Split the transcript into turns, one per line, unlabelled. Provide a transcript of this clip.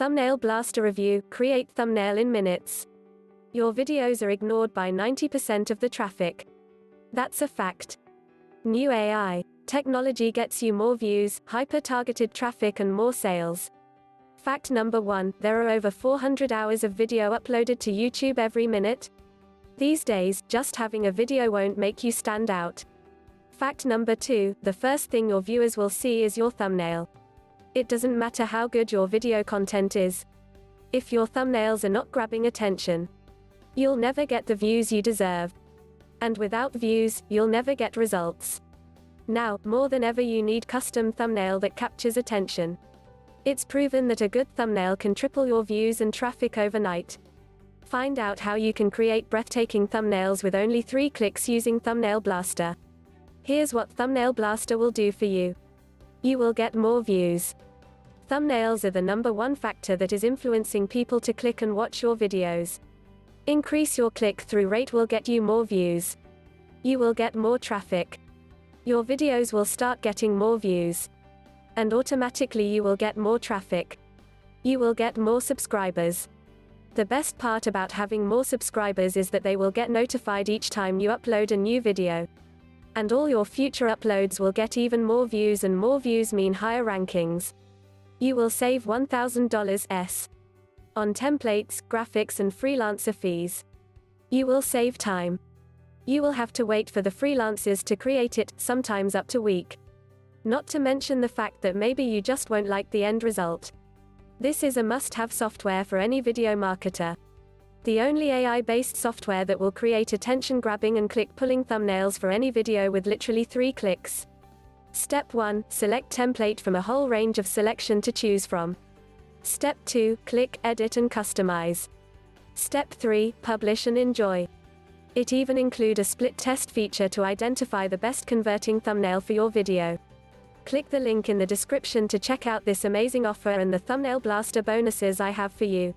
Thumbnail Blaster Review: Create thumbnail in minutes. Your videos are ignored by 90% of the traffic. That's a fact. New AI technology gets you more views, hyper-targeted traffic and more sales. Fact number 1, there are over 400 hours of video uploaded to YouTube every minute. These days, just having a video won't make you stand out. Fact number 2, the first thing your viewers will see is your thumbnail. It doesn't matter how good your video content is. If your thumbnails are not grabbing attention, you'll never get the views you deserve. And without views, you'll never get results. Now, more than ever, you need custom thumbnail that captures attention. It's proven that a good thumbnail can triple your views and traffic overnight. Find out how you can create breathtaking thumbnails with only 3 clicks using Thumbnail Blaster. Here's what Thumbnail Blaster will do for you. You will get more views. Thumbnails are the #1 factor that is influencing people to click and watch your videos. Increase your click-through rate will get you more views. You will get more traffic. Your videos will start getting more views. And automatically you will get more traffic. You will get more subscribers. The best part about having more subscribers is that they will get notified each time you upload a new video. And all your future uploads will get even more views, and more views mean higher rankings. You will save $1,000 on templates, graphics and freelancer fees. You will save time. You will have to wait for the freelancers to create it, sometimes up to a week. Not to mention the fact that maybe you just won't like the end result. This is a must-have software for any video marketer. The only AI-based software that will create attention-grabbing and click-pulling thumbnails for any video with literally 3 clicks. Step 1, select template from a whole range of selection to choose from. Step 2, click, edit and customize. Step 3, publish and enjoy. It even includes a split test feature to identify the best converting thumbnail for your video. Click the link in the description to check out this amazing offer and the Thumbnail Blaster bonuses I have for you.